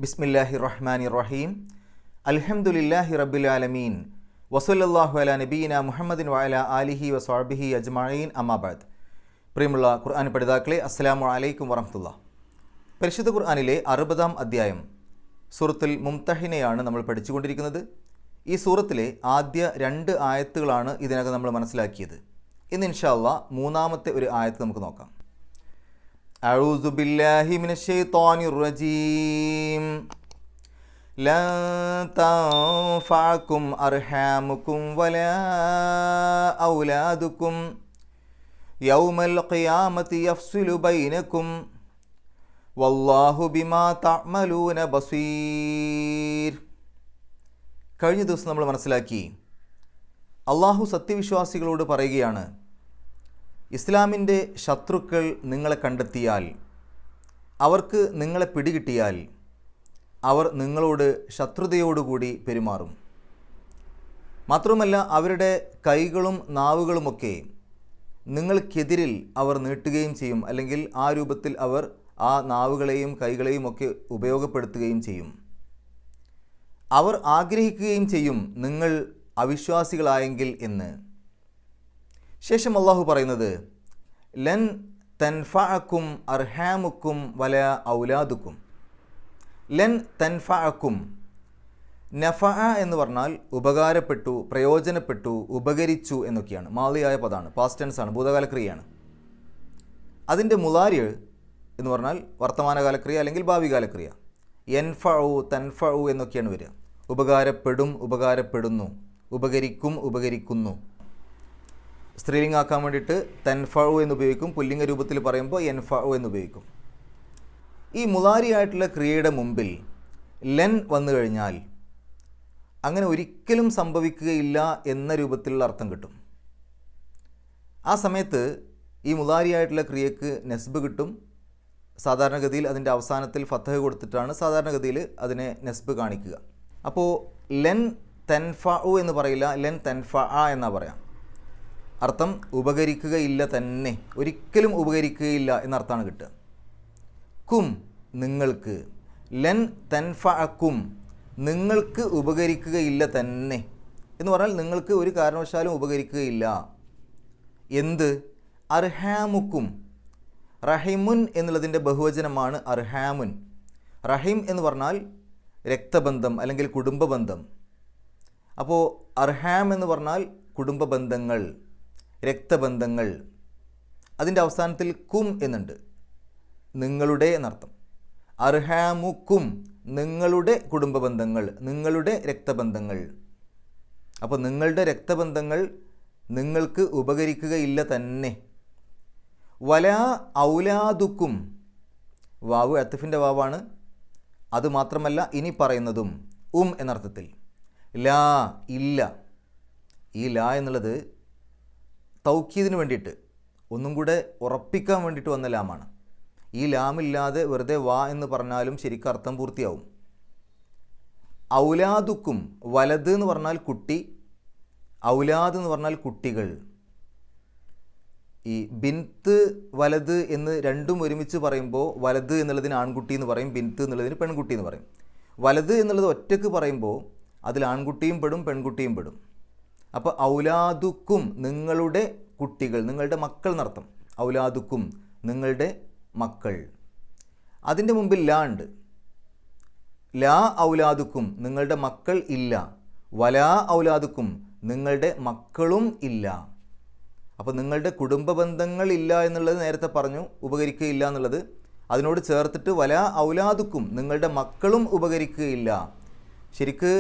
ബിസ്മില്ലാഹിർ റഹ്മാനിർ റഹീം. അൽഹംദുലില്ലാഹി റബ്ബിൽ ആലമീൻ. വസല്ലല്ലാഹു അലാ നബീന മുഹമ്മദിൻ വഅലാ ആലിഹി വസ്വഹ്ബിഹി അജ്മഈൻ. അമ്മാ ബഅദ്. പ്രിയമുള്ള ഖുർആൻ പഠിതാക്കളെ, അസ്സലാമു അലൈക്കും വറഹ്മത്തുള്ളാഹി. പരിശുദ്ധ ഖുർആനിലെ 60-ാം അധ്യായം സൂറത്തുൽ മുംതഹിനയാണ് നമ്മൾ പഠിച്ചുകൊണ്ടിരിക്കുന്നത്. ഈ സൂറത്തിലെ ആദ്യ 2 ആയത്തുകളാണ് ഇതിനകം നമ്മൾ മനസ്സിലാക്കിയത്. ഇന്ന് ഇൻഷാ അല്ലാഹ് മൂന്നാമത്തെ ഒരു ആയത്ത് നമുക്ക് നോക്കാം. അഊസു ബില്ലാഹി മിനശ് ശൈത്വാനിർ റജീം. ലൻ തൻഫഅകും അർഹാമുകും വലാ ഔലാദുകും യൗമൽ ഖിയാമത്തി യഫ്സിലു ബൈനകും വല്ലാഹു ബിമാ തഅമലൂന ബസീർ. കഴിഞ്ഞ ദിവസം നമ്മൾ മനസ്സിലാക്കി, അള്ളാഹു സത്യവിശ്വാസികളോട് പറയുകയാണ്, ഇസ്ലാമിൻ്റെ ശത്രുക്കൾ നിങ്ങളെ കണ്ടെത്തിയാൽ, അവർക്ക് നിങ്ങളെ പിടികിട്ടിയാൽ അവർ നിങ്ങളോട് ശത്രുതയോടുകൂടി പെരുമാറും. മാത്രമല്ല, അവരുടെ കൈകളും നാവുകളുമൊക്കെ നിങ്ങൾക്കെതിരിൽ അവർ നീട്ടുകയും ചെയ്യും. അല്ലെങ്കിൽ ആ രൂപത്തിൽ അവർ ആ നാവുകളെയും കൈകളെയും ഒക്കെ ഉപയോഗപ്പെടുത്തുകയും ചെയ്യും. അവർ ആഗ്രഹിക്കുകയും ചെയ്യും നിങ്ങൾ അവിശ്വാസികളായെങ്കിൽ എന്ന്. ശേഷം അള്ളാഹു പറയുന്നത്, ലൻ തൻഫഅകും അർഹാമുക്കും വലാ ഔലാദുക്കും. ലൻ തൻഫഅകും, നഫഅ എന്ന് പറഞ്ഞാൽ ഉപകാരപ്പെട്ടു, പ്രയോജനപ്പെട്ടു, ഉപകരിച്ചു എന്നൊക്കെയാണ്. മാളിയായ പദമാണ്, പാസ്റ്റ് ടെൻസ് ആണ്, ഭൂതകാലക്രിയയാണ്. അതിൻ്റെ മുളാരി എന്ന് പറഞ്ഞാൽ വർത്തമാനകാലക്രിയ അല്ലെങ്കിൽ ഭാവികാലക്രിയ. യൻഫഉ, തൻഫഉ എന്നൊക്കെയാണ് വരിക. ഉപകാരപ്പെടും, ഉപകാരപ്പെടുന്നു, ഉപകരിക്കും, ഉപകരിക്കുന്നു. സ്ത്രീലിംഗാക്കാൻ വേണ്ടിയിട്ട് തൻഫഉ എന്ന് ഉപയോഗിക്കും. പുല്ലിംഗ രൂപത്തിൽ പറയുമ്പോൾ യൻഫഉ എന്ന് ഉപയോഗിക്കും. ഈ മുളാരിയായിട്ടുള്ള ക്രിയയുടെ മുമ്പിൽ ലൻ വന്നു കഴിഞ്ഞാൽ അങ്ങനെ ഒരിക്കലും സംഭവിക്കുകയില്ല എന്ന രൂപത്തിലുള്ള അർത്ഥം കിട്ടും. ആ സമയത്ത് ഈ മുളാരിയായിട്ടുള്ള ക്രിയക്ക് നെസ്ബ് കിട്ടും. സാധാരണഗതിയിൽ അതിൻ്റെ അവസാനത്തിൽ ഫത്തഹ് കൊടുത്തിട്ടാണ് സാധാരണഗതിയിൽ അതിനെ നെസ്ബ് കാണിക്കുക. അപ്പോൾ ലൻ തൻഫഉ എന്ന് പറയില്ല, ലൻ തൻഫഅ എന്നാ പറയാം. അർത്ഥം ഉപകരിക്കുകയില്ല തന്നെ, ഒരിക്കലും ഉപകരിക്കുകയില്ല എന്നർത്ഥമാണ് കിട്ടുക. കും, നിങ്ങൾക്ക്. ലൻ തൻഫഅകും, നിങ്ങൾക്ക് ഉപകരിക്കുകയില്ല തന്നെ എന്ന് പറഞ്ഞാൽ നിങ്ങൾക്ക് ഒരു കാരണവശാലും ഉപകരിക്കുകയില്ല. എന്ത്? അർഹാമുക്കും. റഹിമുൻ എന്നുള്ളതിൻ്റെ ബഹുവചനമാണ് അർഹാമുൻ. റഹിം എന്ന് പറഞ്ഞാൽ രക്തബന്ധം അല്ലെങ്കിൽ കുടുംബബന്ധം. അപ്പോൾ അർഹാം എന്ന് പറഞ്ഞാൽ കുടുംബ ബന്ധങ്ങൾ, രക്തബന്ധങ്ങൾ. അതിൻ്റെ അവസാനത്തിൽ കും എന്നുണ്ട്, നിങ്ങളുടെ എന്നർത്ഥം. അർഹാമുക്കും, നിങ്ങളുടെ കുടുംബ ബന്ധങ്ങൾ, നിങ്ങളുടെ രക്തബന്ധങ്ങൾ. അപ്പോൾ നിങ്ങളുടെ രക്തബന്ധങ്ങൾ നിങ്ങൾക്ക് ഉപകരിക്കുകയില്ല തന്നെ. വലാ ഔലാദുക്കും, വാവ് അത്ഫിൻ്റെ വാവാണ്. അതുമാത്രമല്ല, ഇനി പറയുന്നതും എന്നർത്ഥത്തിൽ. ലാ, ഇല്ല. ഈ ലാ എന്നുള്ളത് തൗക്കീദിന് വേണ്ടിയിട്ട്, ഒന്നും കൂടെ ഉറപ്പിക്കാൻ വേണ്ടിയിട്ട് വന്ന ലാമാണ്. ഈ ലാമില്ലാതെ വെറുതെ വാ എന്ന് പറഞ്ഞാലും ശരിക്കും അർത്ഥം പൂർത്തിയാവും. ഔലാദുക്കും, വലത് എന്ന് പറഞ്ഞാൽ കുട്ടി, ഔലാദ് എന്ന് പറഞ്ഞാൽ കുട്ടികൾ. ഈ ബിൻത്ത് വലത് എന്ന് രണ്ടും ഒരുമിച്ച് പറയുമ്പോൾ വലത് എന്നുള്ളതിന് ആൺകുട്ടി എന്ന് പറയും, ബിൻത്ത് എന്നുള്ളതിന് പെൺകുട്ടി എന്ന് പറയും. വലത് എന്നുള്ളത് ഒറ്റയ്ക്ക് പറയുമ്പോൾ അതിൽ ആൺകുട്ടിയും പെടും, പെൺകുട്ടിയും പെടും. അപ്പോൾ ഔലാദുക്കും, നിങ്ങളുടെ കുട്ടികൾ, നിങ്ങളുടെ മക്കൾ എന്നർത്ഥം. ഔലാദുക്കും, നിങ്ങളുടെ മക്കൾ. അതിൻ്റെ മുമ്പിൽ ലാ ഉണ്ട്. ലാ ഔലാദുക്കും, നിങ്ങളുടെ മക്കൾ ഇല്ല. വലാ ഔലാദുക്കും, നിങ്ങളുടെ മക്കളും ഇല്ല. അപ്പോൾ നിങ്ങളുടെ കുടുംബ ബന്ധങ്ങൾ ഇല്ല എന്നുള്ളത് നേരത്തെ പറഞ്ഞു, ഉപകരിക്കുകയില്ല എന്നുള്ളത്. അതിനോട് ചേർത്തിട്ട് വലാ ഔലാദുക്കും, നിങ്ങളുടെ മക്കളും ഉപകരിക്കുകയില്ല. ശരിക്ക്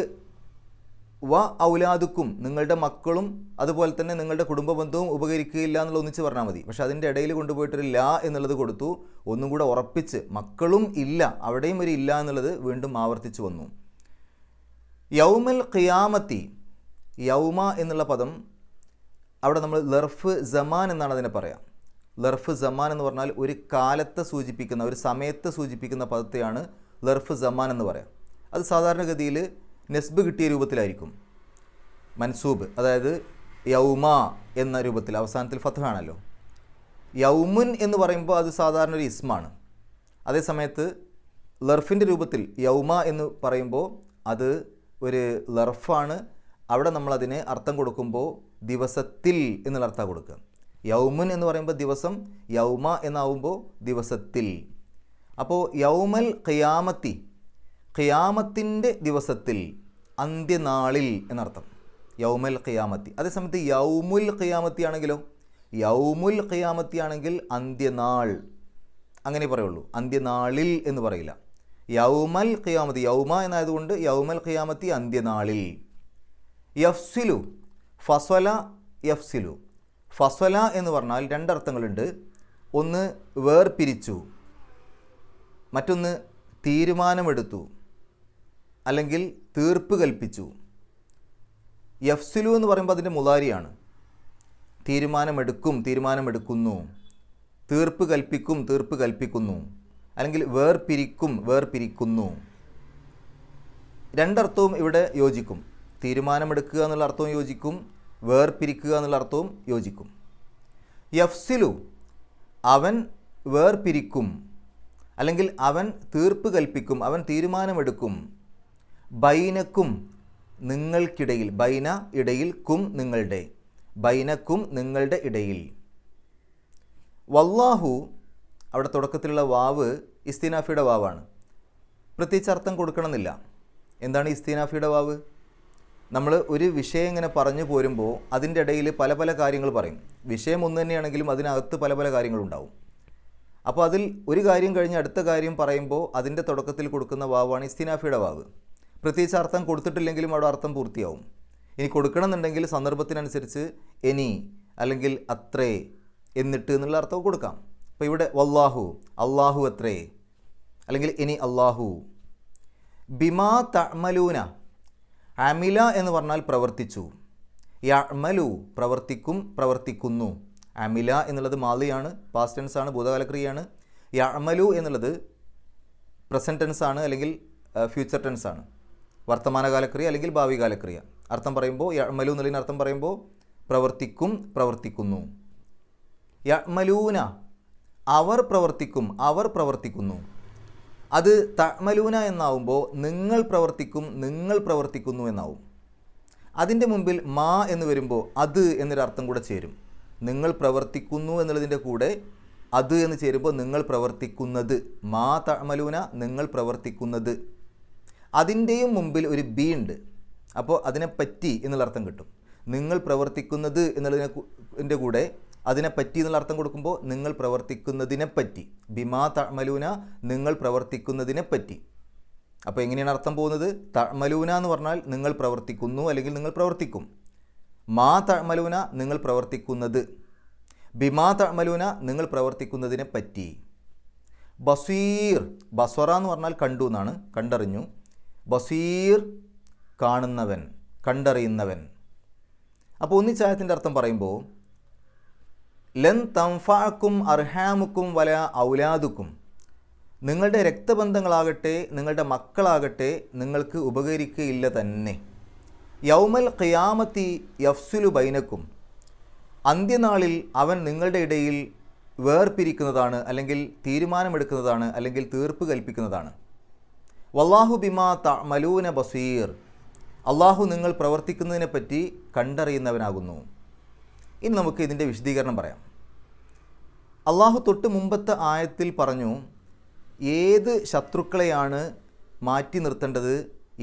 വ ഔലാദുക്കും, നിങ്ങളുടെ മക്കളും അതുപോലെ തന്നെ നിങ്ങളുടെ കുടുംബ ബന്ധവും ഉപകരിക്കുകയില്ല എന്നുള്ള ഒന്നിച്ച് പറഞ്ഞാൽ മതി. പക്ഷെ അതിൻ്റെ ഇടയിൽ കൊണ്ടുപോയിട്ടൊരു ലാ എന്നുള്ളത് കൊടുത്തു, ഒന്നും കൂടെ ഉറപ്പിച്ച് മക്കളും ഇല്ല, അവിടെയും ഒരു ഇല്ല എന്നുള്ളത് വീണ്ടും ആവർത്തിച്ചു വന്നു. യൗമൽ ഖിയാമത്തി, യൗമ എന്നുള്ള പദം അവിടെ നമ്മൾ ലർഫ് സമാൻ എന്നാണ് അതിനെ പറയാം. ലർഫ് സമാൻ എന്ന് പറഞ്ഞാൽ ഒരു കാലത്തെ സൂചിപ്പിക്കുന്ന, ഒരു സമയത്തെ സൂചിപ്പിക്കുന്ന പദത്തെയാണ് ലർഫ് സമാൻ എന്ന് പറയാം. അത് സാധാരണഗതിയിൽ നെസ്ബ് കിട്ടിയ രൂപത്തിലായിരിക്കും, മൻസൂബ്. അതായത് യൗമ എന്ന രൂപത്തിൽ, അവസാനത്തിൽ ഫത്ഹാണല്ലോ. യൗമുൻ എന്ന് പറയുമ്പോൾ അത് സാധാരണ ഒരു ഇസ്മാണ്. അതേസമയത്ത് ലർഫിൻ്റെ രൂപത്തിൽ യൗമ എന്ന് പറയുമ്പോൾ അത് ഒരു ലർഫാണ്. അവിടെ നമ്മളതിന് അർത്ഥം കൊടുക്കുമ്പോൾ ദിവസത്തിൽ എന്നുള്ള അർത്ഥം കൊടുക്കുക. യൗമുൻ എന്ന് പറയുമ്പോൾ ദിവസം, യൗമ എന്നാവുമ്പോൾ ദിവസത്തിൽ. അപ്പോൾ യൗമൽ ഖിയാമത്തി, ഖിയാമത്തിൻ്റെ ദിവസത്തിൽ, അന്ത്യനാളിൽ എന്നർത്ഥം. യൗമൽ ഖിയാമത്തി. അതേസമയത്ത് യൗമുൽ ഖിയാമത്തി ആണെങ്കിലോ, യൗമുൽ ഖിയാമത്തി ആണെങ്കിൽ അന്ത്യനാൾ അങ്ങനെ പറയുള്ളൂ, അന്ത്യനാളിൽ എന്ന് പറയില്ല. യൗമൽ ഖിയാമത്തി, യൗമ എന്നായതുകൊണ്ട് യൗമൽ ഖിയാമത്തി അന്ത്യനാളിൽ. യഫ്സിലു, ഫസ്വല യഫ്സിലു. ഫസ്വല എന്ന് പറഞ്ഞാൽ രണ്ടർത്ഥങ്ങളുണ്ട്. ഒന്ന് വേർപിരിച്ചു, മറ്റൊന്ന് തീരുമാനമെടുത്തു അല്ലെങ്കിൽ തീർപ്പ് കൽപ്പിച്ചു. യഫ്സിലു എന്ന് പറയുമ്പോൾ അതിൻ്റെ മുളാരിയാണ്. തീരുമാനമെടുക്കും, തീരുമാനമെടുക്കുന്നു. തീർപ്പ് കൽപ്പിക്കും, തീർപ്പ് കൽപ്പിക്കുന്നു. അല്ലെങ്കിൽ വേർപിരിക്കും, വേർപിരിക്കുന്നു. രണ്ടർത്ഥവും ഇവിടെ യോജിക്കും. തീരുമാനമെടുക്കുക എന്നുള്ള അർത്ഥവും യോജിക്കും, വേർപിരിക്കുക എന്നുള്ള അർത്ഥവും യോജിക്കും. യഫ്സിലു, അവൻ വേർപിരിക്കും അല്ലെങ്കിൽ അവൻ തീർപ്പ് കൽപ്പിക്കും, അവൻ തീരുമാനമെടുക്കും. ബൈനക്കും, നിങ്ങൾക്കിടയിൽ. ബൈന ഇടയിൽ, കും നിങ്ങളുടെ. ബൈനക്കും നിങ്ങളുടെ ഇടയിൽ. വല്ലാഹു, അവിടെ തുടക്കത്തിലുള്ള വാവ് ഇസ്തിനാഫിയുടെ വാവാണ്. പ്രത്യേകിച്ച് അർത്ഥം കൊടുക്കണമെന്നില്ല. എന്താണ് ഇസ്തിനാഫിയുടെ വാവ്? നമ്മൾ ഒരു വിഷയം ഇങ്ങനെ പറഞ്ഞു പോരുമ്പോൾ അതിൻ്റെ ഇടയിൽ പല പല കാര്യങ്ങൾ പറയും. വിഷയം ഒന്ന് തന്നെയാണെങ്കിലും അതിനകത്ത് പല പല കാര്യങ്ങളുണ്ടാവും. അപ്പോൾ അതിൽ ഒരു കാര്യം കഴിഞ്ഞ് അടുത്ത കാര്യം പറയുമ്പോൾ അതിൻ്റെ തുടക്കത്തിൽ കൊടുക്കുന്ന വാവാണ് ഇസ്തിനാഫിയുടെ വാവ്. പ്രത്യേകിച്ച് അർത്ഥം കൊടുത്തിട്ടില്ലെങ്കിലും അവിടെ അർത്ഥം പൂർത്തിയാവും. ഇനി കൊടുക്കണമെന്നുണ്ടെങ്കിൽ സന്ദർഭത്തിനനുസരിച്ച് എനി അല്ലെങ്കിൽ അത്രേ എന്നിട്ട് എന്നുള്ള അർത്ഥം കൊടുക്കാം. അപ്പോൾ ഇവിടെ വല്ലാഹു, അള്ളാഹു അത്രേ, അല്ലെങ്കിൽ ഇനി അള്ളാഹു. ബിമാ തഅമലൂന, അമില എന്ന് പറഞ്ഞാൽ പ്രവർത്തിച്ചു. യഅമലു, പ്രവർത്തിക്കും, പ്രവർത്തിക്കുന്നു. അമില എന്നുള്ളത് മാലിയാണ്, പാസ്റ്റ് ടെൻസ് ആണ്, ഭൂതകാലക്രിയയാണ്. യഅമലു എന്നുള്ളത് പ്രസൻറ്റ് ടെൻസ് ആണ് അല്ലെങ്കിൽ ഫ്യൂച്ചർ ടെൻസ് ആണ്, വർത്തമാനകാലക്രിയ അല്ലെങ്കിൽ ഭാവി കാലക്രിയ. അർത്ഥം പറയുമ്പോൾ യഅമലു എന്നുള്ളതിന് അർത്ഥം പറയുമ്പോൾ പ്രവർത്തിക്കും, പ്രവർത്തിക്കുന്നു. യഅമലൂന, അവർ പ്രവർത്തിക്കും, അവർ പ്രവർത്തിക്കുന്നു. അത് തഅമലൂന എന്നാവുമ്പോൾ നിങ്ങൾ പ്രവർത്തിക്കും, നിങ്ങൾ പ്രവർത്തിക്കുന്നു എന്നാവും. അതിൻ്റെ മുമ്പിൽ മാ എന്ന് വരുമ്പോൾ അത് എന്നൊരർത്ഥം കൂടെ ചേരും. നിങ്ങൾ പ്രവർത്തിക്കുന്നു എന്നുള്ളതിൻ്റെ കൂടെ അത് എന്ന് ചേരുമ്പോൾ നിങ്ങൾ പ്രവർത്തിക്കുന്നത്. മാ തഅമലൂന, നിങ്ങൾ പ്രവർത്തിക്കുന്നത്. അതിൻ്റെയും മുമ്പിൽ ഒരു ബി ഉണ്ട്. അപ്പോൾ അതിനെപ്പറ്റി എന്നുള്ള അർത്ഥം കിട്ടും. നിങ്ങൾ പ്രവർത്തിക്കുന്നത് എന്നുള്ളതിൻ്റെ കൂടെ അതിനെപ്പറ്റി എന്നുള്ള അർത്ഥം കൊടുക്കുമ്പോൾ നിങ്ങൾ പ്രവർത്തിക്കുന്നതിനെപ്പറ്റി. ബിമാ തഅമലൂന, നിങ്ങൾ പ്രവർത്തിക്കുന്നതിനെപ്പറ്റി. അപ്പോൾ എങ്ങനെയാണ് അർത്ഥം പോകുന്നത്? തഅമലൂന എന്ന് പറഞ്ഞാൽ നിങ്ങൾ പ്രവർത്തിക്കുന്നു അല്ലെങ്കിൽ നിങ്ങൾ പ്രവർത്തിക്കും. മാ തഅമലൂന, നിങ്ങൾ പ്രവർത്തിക്കുന്നത്. ബിമാ തഅമലൂന, നിങ്ങൾ പ്രവർത്തിക്കുന്നതിനെ പറ്റി. ബസീർ, ബസ്വറ എന്ന് പറഞ്ഞാൽ കണ്ടു എന്നാണ്, കണ്ടറിഞ്ഞു. ബസീർ, കാണുന്നവൻ, കണ്ടറിയുന്നവൻ. അപ്പോൾ ഒന്നിച്ചായത്തിൻ്റെ അർത്ഥം പറയുമ്പോൾ ലൻ തൻഫഅക്കും അർഹാമുക്കും വല ഔലാദുക്കും, നിങ്ങളുടെ രക്തബന്ധങ്ങളാകട്ടെ നിങ്ങളുടെ മക്കളാകട്ടെ നിങ്ങൾക്ക് ഉപകരിക്കുകയില്ല തന്നെ. യൗമൽ ഖിയാമത്തി യഫ്സുലു ബൈനക്കും, അന്ത്യനാളിൽ അവൻ നിങ്ങളുടെ ഇടയിൽ വേർപിരിക്കുന്നതാണ് അല്ലെങ്കിൽ തീരുമാനമെടുക്കുന്നതാണ് അല്ലെങ്കിൽ തീർപ്പ് കൽപ്പിക്കുന്നതാണ്. വല്ലാഹു ബിമാ തഅമലൂന ബസീർ, അള്ളാഹു നിങ്ങൾ പ്രവർത്തിക്കുന്നതിനെപ്പറ്റി കണ്ടറിയുന്നവനാകുന്നു. ഇനി നമുക്ക് ഇതിൻ്റെ വിശദീകരണം പറയാം. അള്ളാഹു തൊട്ട് മുമ്പത്തെ ആയത്തിൽ പറഞ്ഞു ഏത് ശത്രുക്കളെയാണ് മാറ്റി നിർത്തേണ്ടത്,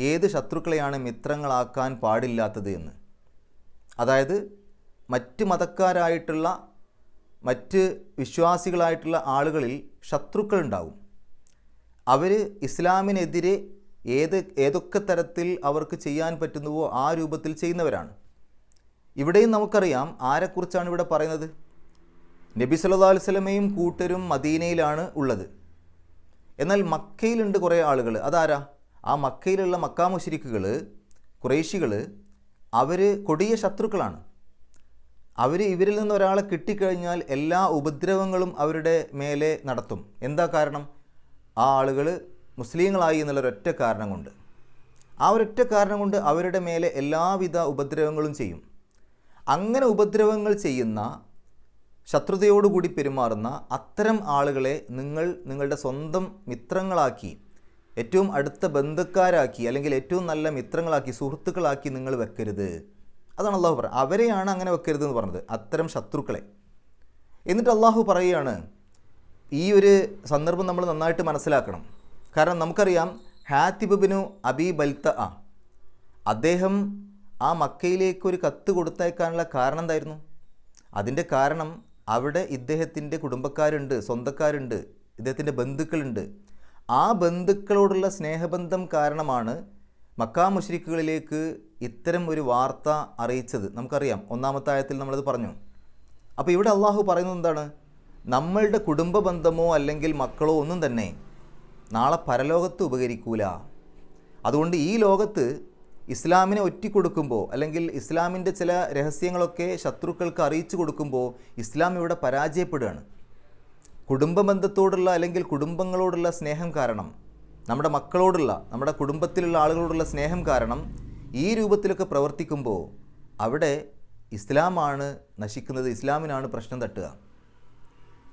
ഏത് ശത്രുക്കളെയാണ് മിത്രങ്ങളാക്കാൻ പാടില്ലാത്തത് എന്ന്. അതായത് മറ്റ് മതക്കാരായിട്ടുള്ള മറ്റ് വിശ്വാസികളായിട്ടുള്ള ആളുകളിൽ ശത്രുക്കളുണ്ടാവും. അവർ ഇസ്ലാമിനെതിരെ ഏതൊക്കെ തരത്തിൽ അവർക്ക് ചെയ്യാൻ പറ്റുന്നുവോ ആ രൂപത്തിൽ ചെയ്യുന്നവരാണ്. ഇവിടെയും നമുക്കറിയാം ആരെക്കുറിച്ചാണ് ഇവിടെ പറയുന്നത്. നബി സല്ലല്ലാഹു അലൈഹി വസല്ലമയും കൂട്ടരും മദീനയിലാണ് ഉള്ളത്. എന്നാൽ മക്കയിലുണ്ട് കുറേ ആളുകൾ. അതാരാ? ആ മക്കയിലുള്ള മക്കാ മുശ്രിക്കുകൾ, ഖുറൈശികൾ, അവർ കൊടിയ ശത്രുക്കളാണ്. അവർ ഇവരിൽ നിന്ന് ഒരാളെ കിട്ടിക്കഴിഞ്ഞാൽ എല്ലാ ഉപദ്രവങ്ങളും അവരുടെ മേലെ നടത്തും. എന്താ കാരണം? ആ ആളുകൾ മുസ്ലിങ്ങളായി എന്നുള്ളൊരൊറ്റ കാരണം കൊണ്ട്. ആ ഒരൊറ്റ കാരണം കൊണ്ട് അവരുടെ മേലെ എല്ലാവിധ ഉപദ്രവങ്ങളും ചെയ്യും. അങ്ങനെ ഉപദ്രവങ്ങൾ ചെയ്യുന്ന, ശത്രുതയോടുകൂടി പെരുമാറുന്ന അത്തരം ആളുകളെ നിങ്ങളുടെ സ്വന്തം മിത്രങ്ങളാക്കി ഏറ്റവും അടുത്ത ബന്ധുക്കാരാക്കി അല്ലെങ്കിൽ ഏറ്റവും നല്ല മിത്രങ്ങളാക്കി സുഹൃത്തുക്കളാക്കി നിങ്ങൾ വെക്കരുത്. അതാണ് അള്ളാഹു പറയുന്നത്. അവരെയാണ് അങ്ങനെ വെക്കരുതെന്ന് പറഞ്ഞത്, അത്തരം ശത്രുക്കളെ. എന്നിട്ട് അള്ളാഹു പറയുകയാണ്, ഈ ഒരു സന്ദർഭം നമ്മൾ നന്നായിട്ട് മനസ്സിലാക്കണം. കാരണം നമുക്കറിയാം ഹാത്തിബ് ബിനു അബി ബൽത്ത അദ്ദേഹം ആ മക്കയിലേക്ക് ഒരു കത്ത് കൊടുത്തയക്കാനുള്ള കാരണം എന്തായിരുന്നു? അതിൻ്റെ കാരണം അവിടെ ഇദ്ദേഹത്തിൻ്റെ കുടുംബക്കാരുണ്ട്, സ്വന്തക്കാരുണ്ട്, ഇദ്ദേഹത്തിൻ്റെ ബന്ധുക്കളുണ്ട്. ആ ബന്ധുക്കളോടുള്ള സ്നേഹബന്ധം കാരണമാണ് മക്കാ മുശ്രിക്കുകളിലേക്ക് ഇത്തരം ഒരു വാർത്ത അറിയിച്ചത്. നമുക്കറിയാം, 1-ാമത്തെ ആയത്തിൽ നമ്മളത് പറഞ്ഞു. അപ്പോൾ ഇവിടെ അള്ളാഹു പറയുന്നത് എന്താണ്? നമ്മളുടെ കുടുംബ ബന്ധമോ അല്ലെങ്കിൽ മക്കളോ ഒന്നും തന്നെ നാളെ പരലോകത്ത് ഉപകരിക്കൂല. അതുകൊണ്ട് ഈ ലോകത്ത് ഇസ്ലാമിനെ ഒറ്റിക്കൊടുക്കുമ്പോൾ അല്ലെങ്കിൽ ഇസ്ലാമിൻ്റെ ചില രഹസ്യങ്ങളൊക്കെ ശത്രുക്കൾക്ക് അറിയിച്ചു കൊടുക്കുമ്പോൾ ഇസ്ലാം ഇവിടെ പരാജയപ്പെടുകയാണ്. കുടുംബ ബന്ധത്തോടുള്ള അല്ലെങ്കിൽ കുടുംബങ്ങളോടുള്ള സ്നേഹം കാരണം, നമ്മുടെ മക്കളോടുള്ള, നമ്മുടെ കുടുംബത്തിലുള്ള ആളുകളോടുള്ള സ്നേഹം കാരണം ഈ രൂപത്തിലൊക്കെ പ്രവർത്തിക്കുമ്പോൾ അവിടെ ഇസ്ലാമാണ് നശിക്കുന്നത്, ഇസ്ലാമിനാണ് പ്രശ്നം തട്ടുക.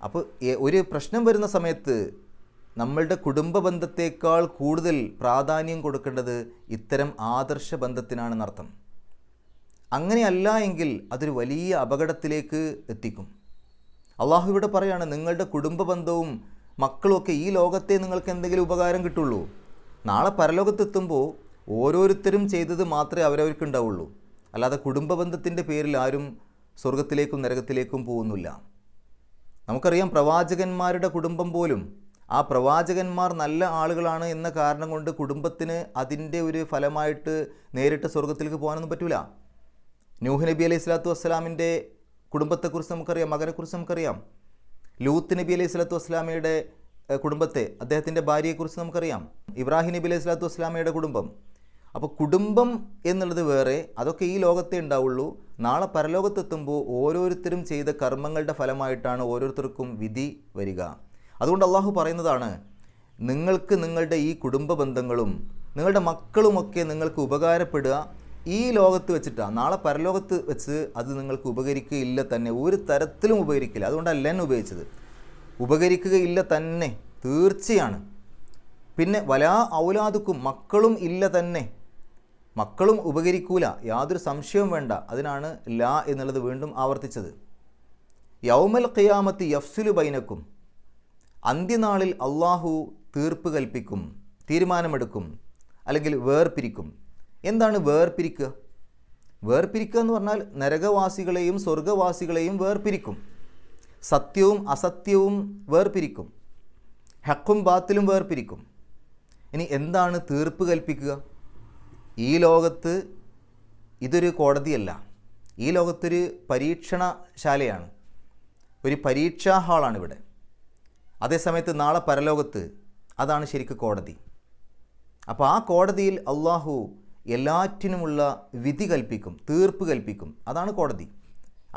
അപ്പോൾ ഒരു പ്രശ്നം വരുന്ന സമയത്ത് നമ്മളുടെ കുടുംബ ബന്ധത്തേക്കാൾ കൂടുതൽ പ്രാധാന്യം കൊടുക്കേണ്ടത് ഇത്തരം ആദർശ ബന്ധത്തിനാണെന്നർത്ഥം. അങ്ങനെയല്ല എങ്കിൽ അതൊരു വലിയ അപകടത്തിലേക്ക് എത്തിക്കും. അള്ളാഹു ഇവിടെ പറയാണ്, നിങ്ങളുടെ കുടുംബ ബന്ധവും മക്കളുമൊക്കെ ഈ ലോകത്തെ നിങ്ങൾക്ക് എന്തെങ്കിലും ഉപകാരം കിട്ടുള്ളൂ. നാളെ പരലോകത്തെത്തുമ്പോൾ ഓരോരുത്തരും ചെയ്തത് മാത്രമേ അവരവർക്ക് ഉണ്ടാവുള്ളൂ. അല്ലാതെ കുടുംബ ബന്ധത്തിൻ്റെ പേരിൽ ആരും സ്വർഗത്തിലേക്കും നരകത്തിലേക്കും പോകുന്നില്ല. നമുക്കറിയാം, പ്രവാചകന്മാരുടെ കുടുംബം പോലും ആ പ്രവാചകന്മാർ നല്ല ആളുകളാണ് എന്ന കാരണം കൊണ്ട് കുടുംബത്തിന് അതിൻ്റെ ഒരു ഫലമായിട്ട് നേരിട്ട് സ്വർഗത്തിലേക്ക് പോകാനൊന്നും പറ്റില്ല. നൂഹ് നബി അലൈഹി സ്വലാത്തു വസ്സലാമിൻ്റെ കുടുംബത്തെക്കുറിച്ച് നമുക്കറിയാം, മകനെക്കുറിച്ച് നമുക്കറിയാം. ലൂത്ത് നബി അലൈഹി സ്വലാത്തു വസ്സലാമയുടെ കുടുംബത്തെ, അദ്ദേഹത്തിൻ്റെ ഭാര്യയെക്കുറിച്ച് നമുക്കറിയാം. ഇബ്രാഹിം നബി അലൈഹി സ്വലാത്തു വസ്സലാമയുടെ കുടുംബം. അപ്പോൾ കുടുംബം എന്നുള്ളത് വേറെ, അതൊക്കെ ഈ ലോകത്തെ ഉണ്ടാവുള്ളൂ. നാളെ പരലോകത്തെത്തുമ്പോൾ ഓരോരുത്തരും ചെയ്ത കർമ്മങ്ങളുടെ ഫലമായിട്ടാണ് ഓരോരുത്തർക്കും വിധി വരിക. അതുകൊണ്ട് അള്ളാഹു പറയുന്നതാണ്, നിങ്ങൾക്ക് നിങ്ങളുടെ ഈ കുടുംബ ബന്ധങ്ങളും നിങ്ങളുടെ മക്കളുമൊക്കെ നിങ്ങൾക്ക് ഉപകാരപ്പെടുക ഈ ലോകത്ത് വെച്ചിട്ടാണ്. നാളെ പരലോകത്ത് വെച്ച് അത് നിങ്ങൾക്ക് ഉപകരിക്കുകയില്ല തന്നെ, ഒരു തരത്തിലും ഉപകരിക്കില്ല. അതുകൊണ്ടല്ല എന്നെ ഉപയോഗിച്ചത്, ഉപകരിക്കുകയില്ല തന്നെ, തീർച്ചയാണ്. പിന്നെ വലാ ഔലാദുക്കും, മക്കളും ഇല്ല തന്നെ, മക്കളും ഉപകരിക്കൂല, യാതൊരു സംശയവും വേണ്ട. അതിനാണ് ലാ എന്നുള്ളത് വീണ്ടും ആവർത്തിച്ചത്. യൗമൽ ഖിയാമത്തി യഫ്സുലു ബൈനക്കും, അന്ത്യനാളിൽ അള്ളാഹു തീർപ്പ് കൽപ്പിക്കും, തീരുമാനമെടുക്കും, അല്ലെങ്കിൽ വേർപിരിക്കും. എന്താണ് വേർപിരിക്കുക? വേർപിരിക്കുക എന്ന് പറഞ്ഞാൽ നരകവാസികളെയും സ്വർഗവാസികളെയും വേർപിരിക്കും, സത്യവും അസത്യവും വേർപിരിക്കും, ഹക്കും ബാത്തിലും വേർപിരിക്കും. ഇനി എന്താണ് തീർപ്പ് കൽപ്പിക്കുക? ഈ ലോകത്ത് ഇതൊരു കോടതിയല്ല, ഈ ലോകത്തൊരു പരീക്ഷണശാലയാണ്, ഒരു പരീക്ഷാ ഹാളാണ് ഇവിടെ. അതേസമയത്ത് നാളെ പരലോകത്ത് അതാണ് ശരിക്കും കോടതി. അപ്പോൾ ആ കോടതിയിൽ അള്ളാഹു എല്ലാറ്റിനുമുള്ള വിധി കൽപ്പിക്കും, തീർപ്പ് കൽപ്പിക്കും. അതാണ് കോടതി.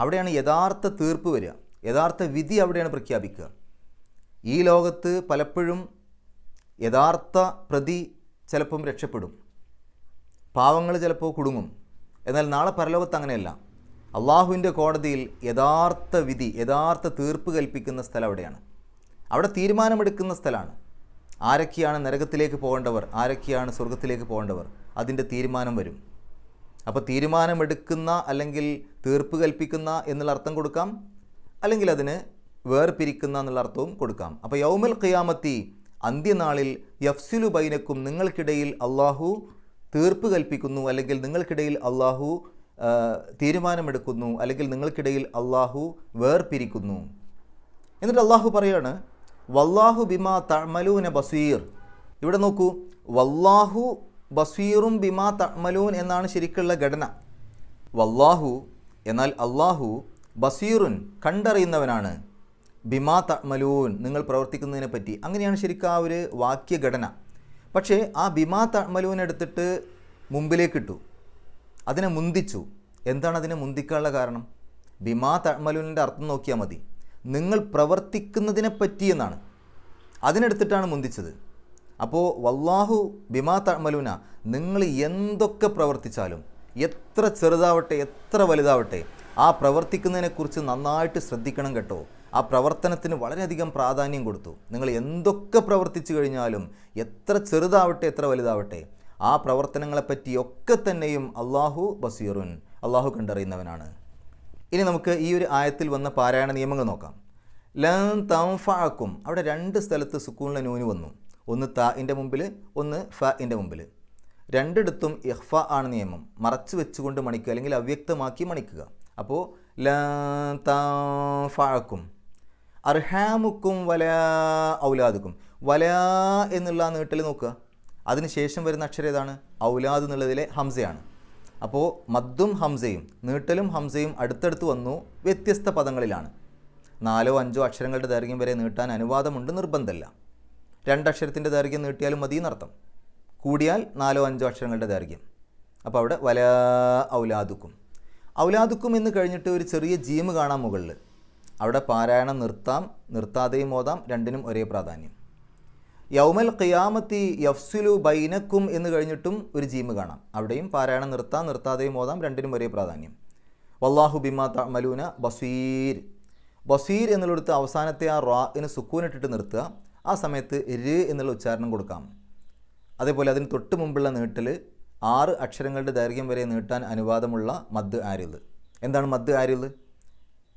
അവിടെയാണ് യഥാർത്ഥ തീർപ്പ് വരിക, യഥാർത്ഥ വിധി അവിടെയാണ് പ്രഖ്യാപിക്കുക. ഈ ലോകത്ത് പലപ്പോഴും യഥാർത്ഥ പ്രതി ചിലപ്പം രക്ഷപ്പെടും, പാവങ്ങൾ ചിലപ്പോൾ കുടുങ്ങും. എന്നാൽ നാളെ പരലോകത്ത് അങ്ങനെയല്ല. അള്ളാഹുവിൻ്റെ കോടതിയിൽ യഥാർത്ഥ വിധി, യഥാർത്ഥ തീർപ്പ് കൽപ്പിക്കുന്ന സ്ഥലം അവിടെയാണ്. അവിടെ തീരുമാനമെടുക്കുന്ന സ്ഥലമാണ്. ആരൊക്കെയാണ് നരകത്തിലേക്ക് പോകേണ്ടവർ, ആരൊക്കെയാണ് സ്വർഗത്തിലേക്ക് പോകേണ്ടവർ, അതിൻ്റെ തീരുമാനം വരും. അപ്പോൾ തീരുമാനമെടുക്കുന്ന അല്ലെങ്കിൽ തീർപ്പ് കൽപ്പിക്കുന്ന എന്നുള്ള അർത്ഥം കൊടുക്കാം, അല്ലെങ്കിൽ അതിന് വേർപിരിക്കുന്ന എന്നുള്ള അർത്ഥവും കൊടുക്കാം. അപ്പോൾ യൗമൽ ഖിയാമത്തി, അന്ത്യനാളിൽ യഫ്സുലു ബൈനക്കും, നിങ്ങൾക്കിടയിൽ അള്ളാഹു തീർപ്പ് കൽപ്പിക്കുന്നു, അല്ലെങ്കിൽ നിങ്ങൾക്കിടയിൽ അള്ളാഹു തീരുമാനമെടുക്കുന്നു, അല്ലെങ്കിൽ നിങ്ങൾക്കിടയിൽ അള്ളാഹു വേർപിരിക്കുന്നു. എന്നിട്ട് അള്ളാഹു പറയാണ്, വല്ലാഹു ബിമാ തഅമലൂന ബസീർ. ഇവിടെ നോക്കൂ, വല്ലാഹു ബസീറും ബിമാ തഅമലൂൻ എന്നാണ് ശരിക്കുള്ള ഘടന. വല്ലാഹു എന്നാൽ അള്ളാഹു ബസീറുൻ, കണ്ടറിയുന്നവനാണ്, ബിമാ തഅമലൂൻ, നിങ്ങൾ പ്രവർത്തിക്കുന്നതിനെ പറ്റി. അങ്ങനെയാണ് ശരിക്കും ആ ഒരു വാക്യഘടന. പക്ഷേ ആ ബിമാ തഅമലൂൻ എടുത്തിട്ട് മുമ്പിലേക്കിട്ടു, അതിനെ മുന്തിച്ചു. എന്താണ് അതിനെ മുന്തിക്കാനുള്ള കാരണം? ബിമാ തഅമലൂനിൻ്റെ അർത്ഥം നോക്കിയാൽ മതി, നിങ്ങൾ പ്രവർത്തിക്കുന്നതിനെ പറ്റി എന്നാണ്. അതിനെടുത്തിട്ടാണ് മുന്തിച്ചത്. അപ്പോൾ വല്ലാഹു ബിമാ തഅമലൂന, നിങ്ങൾ എന്തൊക്കെ പ്രവർത്തിച്ചാലും, എത്ര ചെറുതാവട്ടെ എത്ര വലുതാവട്ടെ, ആ പ്രവർത്തിക്കുന്നതിനെക്കുറിച്ച് നന്നായിട്ട് ശ്രദ്ധിക്കണം കേട്ടോ. ആ പ്രവർത്തനത്തിന് വളരെയധികം പ്രാധാന്യം കൊടുത്തു. നിങ്ങൾ എന്തൊക്കെ പ്രവർത്തിച്ചു കഴിഞ്ഞാലും, എത്ര ചെറുതാവട്ടെ എത്ര വലുതാവട്ടെ, ആ പ്രവർത്തനങ്ങളെപ്പറ്റിയൊക്കെ തന്നെയും അള്ളാഹു ബസീറുൻ, അള്ളാഹു കണ്ടറിയുന്നവനാണ്. ഇനി നമുക്ക് ഈ ഒരു ആയത്തിൽ വന്ന പാരായണ നിയമങ്ങൾ നോക്കാം. ലൻ തൻഫഅക്കും, അവിടെ 2 സ്ഥലത്ത് സുക്കൂണിലെ നൂന് വന്നു. ഒന്ന് താഇൻ്റെ മുമ്പിൽ, ഒന്ന് ഫഇൻ്റെ മുമ്പിൽ. രണ്ടിടത്തും ഇഖ്ഫ ആണ് നിയമം. മറച്ചു വെച്ചുകൊണ്ട് മണിക്കുക, അല്ലെങ്കിൽ അവ്യക്തമാക്കി മണിക്കുക. അപ്പോൾ ലൻ തൻഫഅക്കും. അർഹാമുക്കും വലാ ഔലാദുക്കും, വലാ എന്നുള്ള നീട്ടൽ നോക്കുക. അതിന് ശേഷം വരുന്ന അക്ഷരം ഏതാണ്? ഔലാദ് എന്നുള്ളതിലെ ഹംസയാണ്. അപ്പോൾ മദ്ദും ഹംസയും നീട്ടലും ഹംസയും അടുത്തടുത്ത് വന്നു, വ്യത്യസ്ത പദങ്ങളിലാണ്. 4-5 അക്ഷരങ്ങളുടെ ദൈർഘ്യം വരെ നീട്ടാൻ അനുവാദമുണ്ട്, നിർബന്ധമല്ല. 2 അക്ഷരത്തിൻ്റെ ദൈർഘ്യം നീട്ടിയാലും മതി എന്നർത്ഥം. കൂടിയാൽ 4-5 അക്ഷരങ്ങളുടെ ദൈർഘ്യം. അപ്പോൾ അവിടെ വലാ ഔലാദുക്കും. ഔലാദുക്കും എന്ന് കഴിഞ്ഞിട്ട് ഒരു ചെറിയ ജീമ് കാണാം മുകളിൽ. അവിടെ പാരായണം നിർത്താം, നിർത്താതെയും ഓതാം, രണ്ടിനും ഒരേ പ്രാധാന്യം. യൗമൽ ഖിയാമത്തി യഫ്സുലു ബൈനക്കും എന്ന് കഴിഞ്ഞിട്ടും ഒരു ജീമ് കാണാം. അവിടെയും പാരായണം നിർത്താം, നിർത്താതെയും ഓതാം, രണ്ടിനും ഒരേ പ്രാധാന്യം. വല്ലാഹു ബിമാ തഅമലൂന ബസീർ. ബസീർ എന്നുള്ളിടത്ത് അവസാനത്തെ ആ റാഇന് സുക്കൂനിട്ടിട്ട് നിർത്തുക. ആ സമയത്ത് ര് എന്നുള്ള ഉച്ചാരണം കൊടുക്കാം. അതേപോലെ അതിന് തൊട്ട് മുമ്പുള്ള നീട്ടൽ 6 അക്ഷരങ്ങളുടെ ദൈർഘ്യം വരെ നീട്ടാൻ അനുവാദമുള്ള മദ് ആരിദ്. എന്താണ് മദ് ആരിദ്?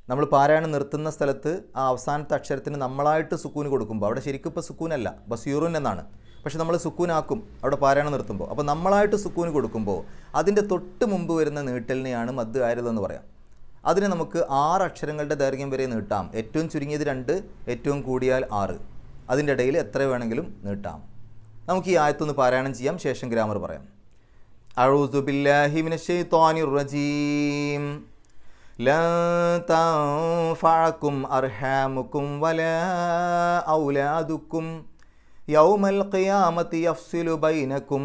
നമ്മൾ പാരായണം നിർത്തുന്ന സ്ഥലത്ത് ആ അവസാനത്തെ അക്ഷരത്തിന് നമ്മളായിട്ട് സുക്കൂന് കൊടുക്കുമ്പോൾ, അവിടെ ശരിക്കും ഇപ്പോൾ സുക്കൂനല്ല, ബസീറുൻ എന്നാണ്, പക്ഷെ നമ്മൾ സുക്കൂനാക്കും അവിടെ പാരായണം നിർത്തുമ്പോൾ. അപ്പോൾ നമ്മളായിട്ട് സുക്കൂന് കൊടുക്കുമ്പോൾ അതിൻ്റെ തൊട്ട് മുമ്പ് വരുന്ന നീട്ടലിനെയാണ് മദ് ആരിദ് എന്ന് പറയാം. അതിനെ നമുക്ക് 6 അക്ഷരങ്ങളുടെ ദൈർഘ്യം വരെ നീട്ടാം. ഏറ്റവും ചുരുങ്ങിയത് 2, ഏറ്റവും കൂടിയാൽ 6. അതിൻ്റെ ഇടയിൽ എത്ര വേണമെങ്കിലും നീട്ടാം. നമുക്ക് ഈ ആയത്തൊന്ന് പാരായണം ചെയ്യാം, ശേഷം ഗ്രാമർ പറയാം. അഊദു ബില്ലാഹി മിനശ് ശൈത്വാനിർ റജീം. ലൻ തൻഫഅക്കും അർഹാമുക്കും വലാ ഔലാദുക്കും യൗമൽ ഖിയാമത്തി യഫ്സിലു ബൈനക്കും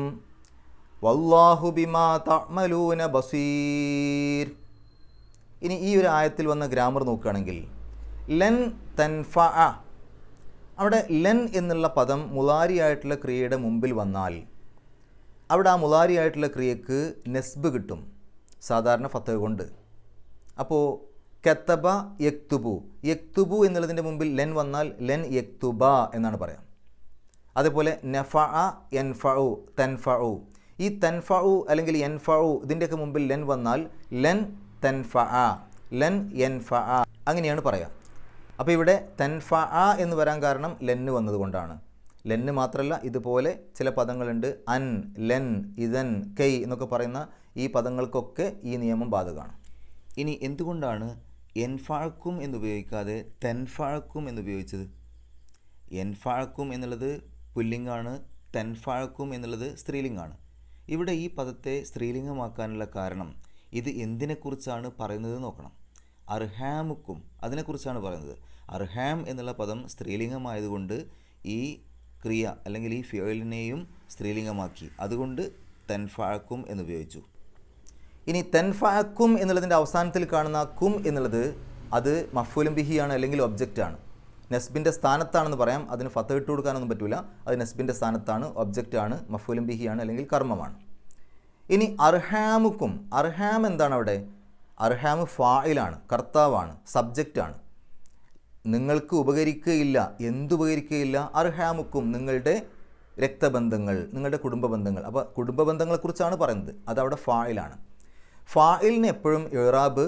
വല്ലാഹു ബിമാ തഅമലൂന ബസീർ. ഇനി ഈ ഒരു ആയത്തിൽ വന്ന ഗ്രാമർ നോക്കുകയാണെങ്കിൽ, ലൻ തൻഫഅ, അവിടെ ലൻ എന്നുള്ള പദം മുളാരിയായിട്ടുള്ള ക്രിയയുടെ മുമ്പിൽ വന്നാൽ അവിടെ ആ മുളാരിയായിട്ടുള്ള ക്രിയക്ക് നെസ്ബ് കിട്ടും, സാധാരണ ഫത്തഹ് കൊണ്ട്. അപ്പോൾ കത്തബ യക്തുബു, യക്തുബു എന്നുള്ളതിൻ്റെ മുമ്പിൽ ലെൻ വന്നാൽ ലെൻ യക്തുബ എന്നാണ് പറയാം. അതേപോലെ നഫഅ യൻഫഉ തൻഫഉ, ഈ തൻഫഉ അല്ലെങ്കിൽ യൻഫഉ ഇതിൻ്റെയൊക്കെ മുമ്പിൽ ലെൻ വന്നാൽ ലെൻ തൻഫഅ, ലെൻ യൻഫഅ, അങ്ങനെയാണ് പറയുക. അപ്പോൾ ഇവിടെ തൻഫഅ എന്ന് വരാൻ കാരണം ലെന്ന് വന്നതുകൊണ്ടാണ്. ലെന്ന് മാത്രമല്ല, ഇതുപോലെ ചില പദങ്ങളുണ്ട്, അൻ, ലെൻ, ഇതൻ, കൈ എന്നൊക്കെ പറയുന്ന ഈ പദങ്ങൾക്കൊക്കെ ഈ നിയമം ബാധകമാണ്. ഇനി എന്തുകൊണ്ടാണ് എൻഫാഴക്കും എന്നുപയോഗിക്കാതെ തെൻഫാഴക്കും എന്നുപയോഗിച്ചത്? എൻഫാഴക്കും എന്നുള്ളത് പുല്ലിംഗാണ്, തെൻഫാഴക്കും എന്നുള്ളത് സ്ത്രീലിംഗാണ്. ഇവിടെ ഈ പദത്തെ സ്ത്രീലിംഗമാക്കാനുള്ള കാരണം ഇത് എന്തിനെക്കുറിച്ചാണ് പറയുന്നത് നോക്കണം. അർഹാമുക്കും അതിനെക്കുറിച്ചാണ് പറയുന്നത്. അർഹാം എന്നുള്ള പദം സ്ത്രീലിംഗമായതുകൊണ്ട് ഈ ക്രിയ അല്ലെങ്കിൽ ഈ ഫിയലിനെയും സ്ത്രീലിംഗമാക്കി, അതുകൊണ്ട് തെൻഫാഴക്കും എന്നുപയോഗിച്ചു. ഇനി തെൻഫഅക്കും എന്നുള്ളതിൻ്റെ അവസാനത്തിൽ കാണുന്ന കും എന്നുള്ളത് അത് മഫ്ഊലും ബിഹിയാണ്, അല്ലെങ്കിൽ ഒബ്ജക്റ്റാണ്. നെസ്ബിൻ്റെ സ്ഥാനത്താണെന്ന് പറയാം. അതിന് ഫത്ത് ഇട്ട് കൊടുക്കാനൊന്നും പറ്റില്ല. അത് നെസ്ബിൻ്റെ സ്ഥാനത്താണ്, ഒബ്ജക്റ്റാണ്, മഫ്ഊലും ബിഹിയാണ്, അല്ലെങ്കിൽ കർമ്മമാണ്. ഇനി അർഹാമുക്കും, അർഹാം എന്താണ് അവിടെ? അർഹാം ഫായിലാണ്, കർത്താവാണ്, സബ്ജക്റ്റാണ്. നിങ്ങൾക്ക് ഉപകരിക്കുകയില്ല, എന്തുപകരിക്കുകയില്ല? അർഹാമുക്കും, നിങ്ങളുടെ രക്തബന്ധങ്ങൾ, നിങ്ങളുടെ കുടുംബ ബന്ധങ്ങൾ. അപ്പോൾ കുടുംബ ബന്ധങ്ങളെക്കുറിച്ചാണ് പറയുന്നത്, അതവിടെ ഫായിലാണ്. ഫായിലിന് എപ്പോഴും ഇറാബ്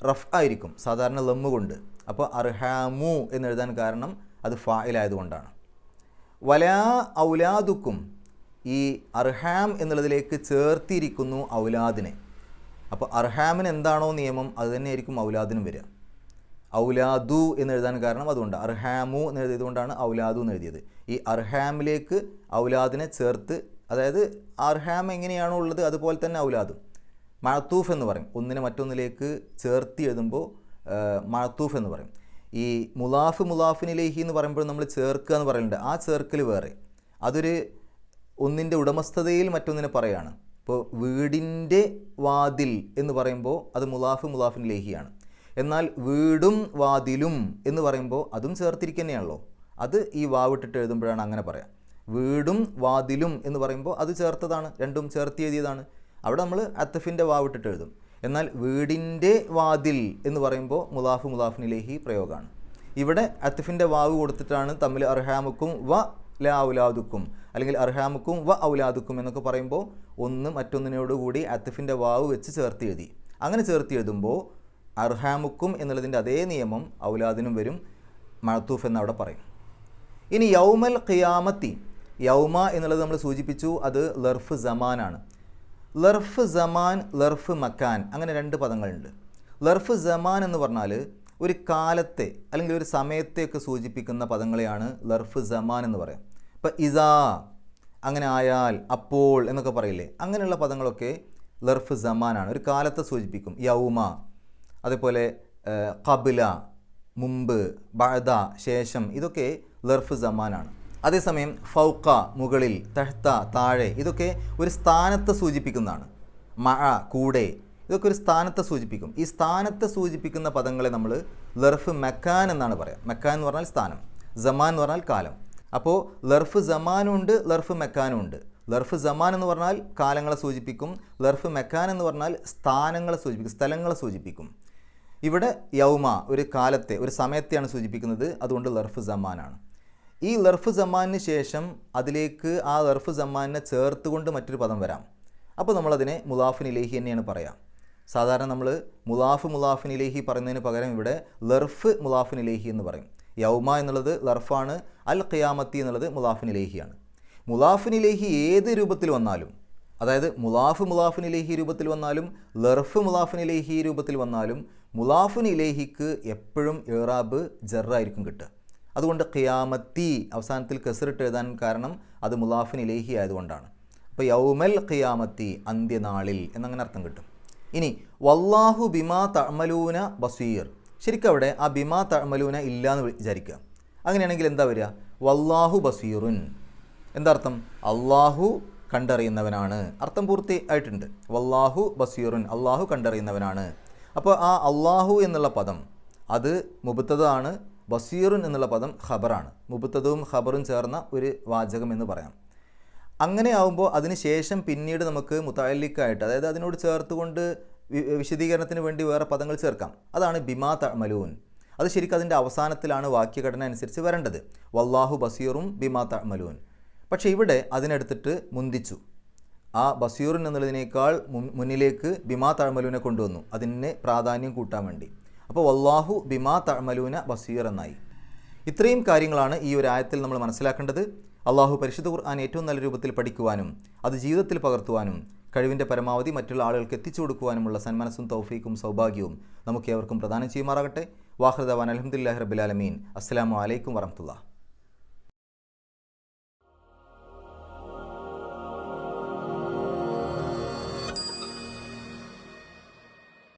റഫ് ആയിരിക്കും, സാധാരണ ലമ്മ് കൊണ്ട്. അപ്പോൾ അർഹാമു എന്നെഴുതാൻ കാരണം അത് ഫായിലായതുകൊണ്ടാണ്. വലാ ഔലാദുക്കും, ഈ അർഹാം എന്നുള്ളതിലേക്ക് ചേർത്തിരിക്കുന്നു ഔലാദിനെ. അപ്പോൾ അർഹാമിന് എന്താണോ നിയമം അത് തന്നെയായിരിക്കും ഔലാദിനും വരിക. ഔലാദു എന്നെഴുതാൻ കാരണം അതുകൊണ്ട്, അർഹാമു എന്നെഴുതിയതുകൊണ്ടാണ് ഔലാദു എന്ന് എഴുതിയത്. ഈ അർഹാമിലേക്ക് ഔലാദിനെ ചേർത്ത്, അതായത് അർഹാം എങ്ങനെയാണോ ഉള്ളത് അതുപോലെ തന്നെ ഔലാദും. മഅത്തൂഫ് എന്ന് പറയും, ഒന്നിനെ മറ്റൊന്നിലേക്ക് ചേർത്തി എഴുതുമ്പോൾ മഅത്തൂഫ് എന്ന് പറയും. ഈ മുലാഫ് മുലാഫിനിലേഹി എന്ന് പറയുമ്പോൾ നമ്മൾ ചേർക്കുക എന്ന് പറയുന്നുണ്ട്. ആ ചേർക്കൽ വേറെ, അതൊരു ഒന്നിൻ്റെ ഉടമസ്ഥതയിൽ മറ്റൊന്നിനെ പറയുകയാണ്. ഇപ്പോൾ വീടിൻ്റെ വാതിൽ എന്ന് പറയുമ്പോൾ അത് മുലാഫ് മുലാഫിനിലേഹിയാണ്. എന്നാൽ വീടും വാതിലും എന്ന് പറയുമ്പോൾ അതും ചേർത്തിരിക്കുന്നതാണല്ലോ. അത് ഈ വാവിട്ടിട്ട് എഴുതുമ്പോഴാണ് അങ്ങനെ പറയാം. വീടും വാതിലും എന്ന് പറയുമ്പോൾ അത് ചേർത്തതാണ്, രണ്ടും ചേർത്തി എഴുതിയതാണ്. അവിടെ നമ്മൾ അത്തഫിൻ്റെ വാവിട്ടിട്ട് എഴുതും. എന്നാൽ വീടിൻ്റെ വാതിൽ എന്ന് പറയുമ്പോൾ മുലാഫ് മുലാഫിൻ ഇലൈഹി പ്രയോഗമാണ്. ഇവിടെ അത്ഫിൻ്റെ വാവ് കൊടുത്തിട്ടാണ് തമ്മിൽ അർഹാമുക്കും വ ലാ ഔലാദുക്കും അല്ലെങ്കിൽ അർഹാമുക്കും വ ഔലാദുക്കും എന്നൊക്കെ പറയുമ്പോൾ ഒന്ന് മറ്റൊന്നിനോടുകൂടി അത്ഫിൻ്റെ വാവ് വെച്ച് ചേർത്ത് എഴുതി. അങ്ങനെ ചേർത്ത് എഴുതുമ്പോൾ അർഹാമുക്കും എന്നുള്ളതിൻ്റെ അതേ നിയമം ഔലാദിനും വരും, മഅത്തൂഫ് എന്നവിടെ പറയും. ഇനി യൗമൽ ഖിയാമത്തി, യൗമ എന്നുള്ളത് നമ്മൾ സൂചിപ്പിച്ചു, അത് ലർഫ് സമാനാണ്. ലർഫ് സമാൻ, ലർഫ് മക്കാൻ, അങ്ങനെ രണ്ട് പദങ്ങളുണ്ട്. ലർഫ് സമാൻ എന്ന് പറഞ്ഞാൽ ഒരു കാലത്തെ അല്ലെങ്കിൽ ഒരു സമയത്തെയൊക്കെ സൂചിപ്പിക്കുന്ന പദങ്ങളെയാണ് ലർഫ് സമാൻ എന്ന് പറയാം. ഇപ്പം ഇസാ, അങ്ങനെ ആയാൽ, അപ്പോൾ എന്നൊക്കെ പറയില്ലേ, അങ്ങനെയുള്ള പദങ്ങളൊക്കെ ലർഫ് സമാനാണ്, ഒരു കാലത്തെ സൂചിപ്പിക്കും. യൗമ, അതേപോലെ ഖബ്ല, മുമ്പ്, ബഅദ, ശേഷം, ഇതൊക്കെ ലർഫ് സമാനാണ്. അതേസമയം ഫൗഖ, മുകളിൽ, തഹ്ത, താഴെ, ഇതൊക്കെ ഒരു സ്ഥാനത്തെ സൂചിപ്പിക്കുന്നതാണ്. മഅ, കൂടെ, ഇതൊക്കെ ഒരു സ്ഥാനത്തെ സൂചിപ്പിക്കും. ഈ സ്ഥാനത്തെ സൂചിപ്പിക്കുന്ന പദങ്ങളെ നമ്മൾ ലർഫ് മക്കാൻ എന്നാണ് പറയുക. മക്കാൻ എന്ന് പറഞ്ഞാൽ സ്ഥാനം, സമാൻ എന്ന് പറഞ്ഞാൽ കാലം. അപ്പോൾ ലർഫ് സമാനും ഉണ്ട്, ലർഫ് മക്കാനും ഉണ്ട്. ലർഫ് സമാൻ എന്ന് പറഞ്ഞാൽ കാലങ്ങളെ സൂചിപ്പിക്കും, ലർഫ് മക്കാൻ എന്ന് പറഞ്ഞാൽ സ്ഥാനങ്ങളെ സൂചിപ്പിക്കും, സ്ഥലങ്ങളെ സൂചിപ്പിക്കും. ഇവിടെ യൗമ ഒരു കാലത്തെ, ഒരു സമയത്തെയാണ് സൂചിപ്പിക്കുന്നത്, അതുകൊണ്ട് ലർഫ് സമാനാണ്. ഈ ലർഫ് സമാനിന് ശേഷം അതിലേക്ക് ആ ലർഫ് സമാനിനെ ചേർത്തുകൊണ്ട് മറ്റൊരു പദം വരാം. അപ്പോൾ നമ്മളതിനെ മുലാഫിൻ ഇലൈഹി തന്നെയാണ് പറയാം. സാധാരണ നമ്മൾ മുലാഫിൻ ഇലൈഹി പറയുന്നതിന് പകരം ഇവിടെ ലർഫ് മുലാഫിൻ ഇലൈഹി എന്ന് പറയും. യൗമ എന്നുള്ളത് ലർഫാണ്, അൽ ഖിയാമത്തി എന്നുള്ളത് മുലാഫിൻ ഇലൈഹിയാണ്. മുലാഫിൻ ഇലൈഹി ഏത് രൂപത്തിൽ വന്നാലും, അതായത് മുലാഫിൻ ഇലൈഹി രൂപത്തിൽ വന്നാലും ലർഫ് മുലാഫിൻ ഇലൈഹി രൂപത്തിൽ വന്നാലും മുലാഫിൻ ഇലൈഹിക്ക് എപ്പോഴും ഇറാബ് ജറായിരിക്കും കിട്ടുക. അതുകൊണ്ട് ഖിയാമത്തി അവസാനത്തിൽ കസറിട്ട് എഴുതാൻ കാരണം അത് മുലാഫിൻ ഇലൈഹി ആയതുകൊണ്ടാണ്. അപ്പോൾ യൗമൽ ഖിയാമത്തി, അന്ത്യനാളിൽ എന്നങ്ങനെ അർത്ഥം കിട്ടും. ഇനി വല്ലാഹു ബിമാ തഅമലൂന ബസീർ, ശരിക്കും അവിടെ ആ ബിമാ തഅമലൂന ഇല്ല എന്ന് വിചാരിക്കുക. അങ്ങനെയാണെങ്കിൽ എന്താ വരിക? വല്ലാഹു ബസീറുൻ. എന്താ അർത്ഥം? അള്ളാഹു കണ്ടറിയുന്നവനാണ്. അർത്ഥം പൂർത്തി ആയിട്ടുണ്ട്. വല്ലാഹു ബസീറുൻ, അള്ളാഹു കണ്ടറിയുന്നവനാണ്. അപ്പോൾ ആ അള്ളാഹു എന്നുള്ള പദം അത് മുബ്തദാണ്, ബസീറുൻ എന്നുള്ള പദം ഖബറാണ്. മുബ്തദവും ഖബറും ചേർന്ന ഒരു വാചകം എന്ന് പറയാം. അങ്ങനെ ആവുമ്പോൾ അതിന് ശേഷം പിന്നീട് നമുക്ക് മുതഅല്ലിഖായിട്ട്, അതായത് അതിനോട് ചേർത്തുകൊണ്ട് വിശദീകരണത്തിന് വേണ്ടി വേറെ പദങ്ങൾ ചേർക്കാം. അതാണ് ബിമാ തഅമലൂൻ. അത് ശരിക്കും അതിൻ്റെ അവസാനത്തിലാണ് വാക്യഘടന അനുസരിച്ച് വരേണ്ടത്. വല്ലാഹു ബസീറും ബിമാ തഅമലൂൻ. പക്ഷേ ഇവിടെ അതിനെടുത്തിട്ട് മുന്തിച്ചു. ആ ബസീറുൻ എന്നുള്ളതിനേക്കാൾ മുന്നിലേക്ക് ബിമാ തഅമലൂനെ കൊണ്ടുവന്നു, അതിന് പ്രാധാന്യം കൂട്ടാൻ വേണ്ടി. അപ്പോൾ വല്ലാഹു ബിമാ തഅമലൂന ബസീർ എന്നായി. ഇത്രയും കാര്യങ്ങളാണ് ഈ ഒരു ആയത്തിൽ നമ്മൾ മനസ്സിലാക്കേണ്ടത്. അള്ളാഹു പരിശുദ്ധ ഖുർആൻ ഏറ്റവും നല്ല രൂപത്തിൽ പഠിക്കുവാനും അത് ജീവിതത്തിൽ പകർത്തുവാനും കഴിവിൻ്റെ പരമാവധി മറ്റുള്ള ആളുകൾക്ക് എത്തിച്ചു കൊടുക്കുവാനുമുള്ള സന്മനസ്സും തൗഫീക്കും സൗഭാഗ്യവും നമുക്ക് ഏവർക്കും പ്രദാനം ചെയ്യുമാറാകട്ടെ. വാഖിറു ദഅ്വാനാ അൽഹംദുലില്ലാഹി റബ്ബിൽ ആലമീൻ. അസ്സലാമു അലൈക്കും വറഹ്മത്തുള്ളാഹി.